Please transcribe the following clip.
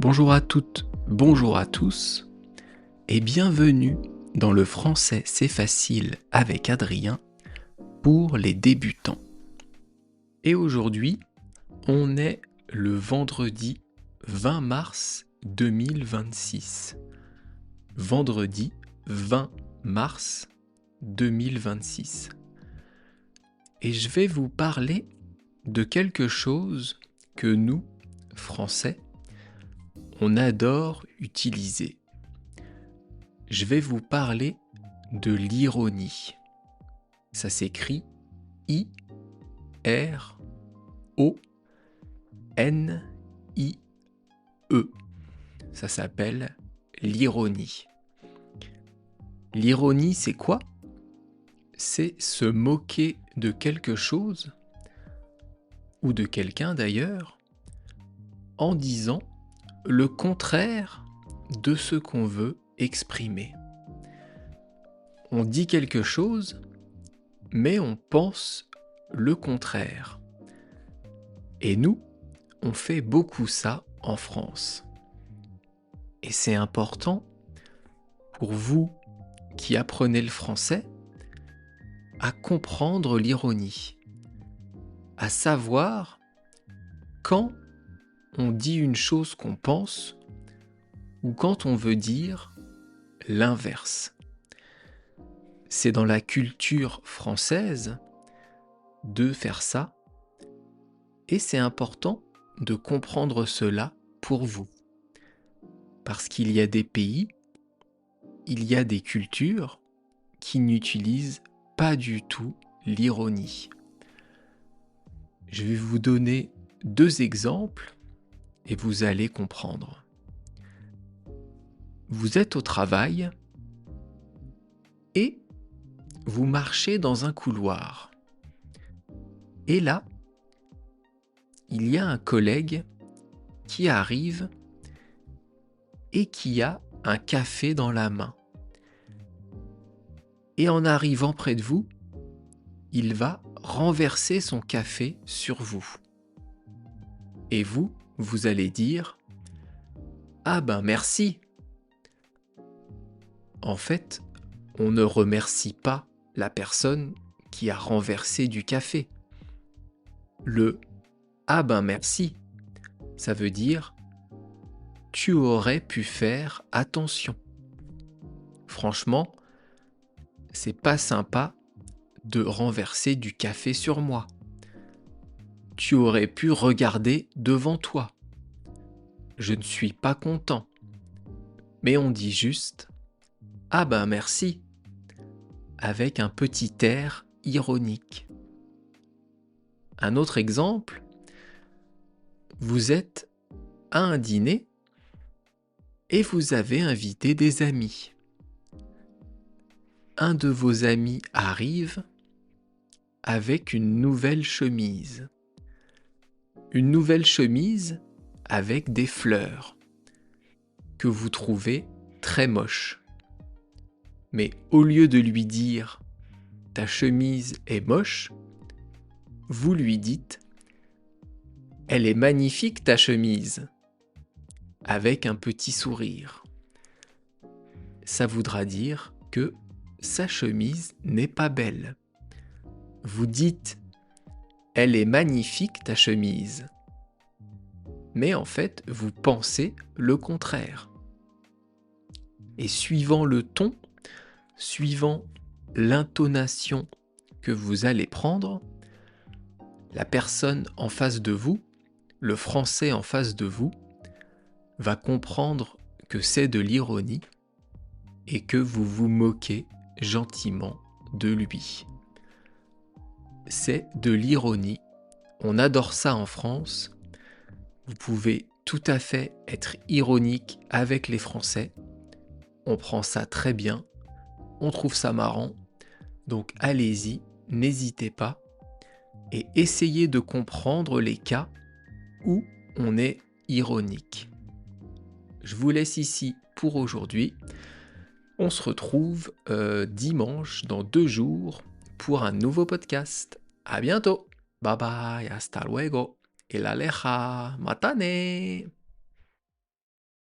Bonjour à toutes, bonjour à tous, et bienvenue dans le français c'est facile avec Adrien pour les débutants. Et aujourd'hui, on est le vendredi 20 mars 2026. Vendredi 20 mars 2026. Et je vais vous parler de quelque chose que nous, Français, on adore utiliser. Je vais vous parler de l'ironie. Ça s'écrit I-R-O-N-I-E. Ça s'appelle l'ironie. L'ironie, c'est quoi ? C'est se moquer de quelque chose, ou de quelqu'un d'ailleurs, en disant le contraire de ce qu'on veut exprimer. On dit quelque chose, mais on pense le contraire. Et nous, on fait beaucoup ça en France. Et c'est important pour vous qui apprenez le français à comprendre l'ironie, à savoir quand on dit une chose qu'on pense ou quand on veut dire l'inverse. C'est dans la culture française de faire ça et c'est important de comprendre cela pour vous. Parce qu'il y a des pays, il y a des cultures qui n'utilisent pas du tout l'ironie. Je vais vous donner 2 exemples et vous allez comprendre. Vous êtes au travail et vous marchez dans un couloir. Et là, il y a un collègue qui arrive et qui a un café dans la main. Et en arrivant près de vous, il va renverser son café sur vous. Et vous, vous allez dire « Ah ben merci !» En fait, on ne remercie pas la personne qui a renversé du café. Le « Ah ben merci !» ça veut dire « Tu aurais pu faire attention ». Franchement, c'est pas sympa de renverser du café sur moi. Tu aurais pu regarder devant toi. Je ne suis pas content. Mais on dit juste « Ah ben merci » avec un petit air ironique. Un autre exemple, vous êtes à un dîner et vous avez invité des amis. Un de vos amis arrive avec une nouvelle chemise. Une nouvelle chemise avec des fleurs que vous trouvez très moche. Mais au lieu de lui dire « ta chemise est moche », vous lui dites « elle est magnifique ta chemise » avec un petit sourire. Ça voudra dire que sa chemise n'est pas belle. Vous dites « elle est magnifique ta chemise », mais en fait, vous pensez le contraire. Et suivant le ton, suivant l'intonation que vous allez prendre, la personne en face de vous, le Français en face de vous, va comprendre que c'est de l'ironie et que vous vous moquez gentiment de lui. C'est de l'ironie. On adore ça en France. Vous pouvez tout à fait être ironique avec les Français. On prend ça très bien. On trouve ça marrant. Donc allez-y, n'hésitez pas. Et essayez de comprendre les cas où on est ironique. Je vous laisse ici pour aujourd'hui. On se retrouve dimanche dans 2 jours pour un nouveau podcast. À bientôt. Bye bye, hasta luego. El aleja, matane.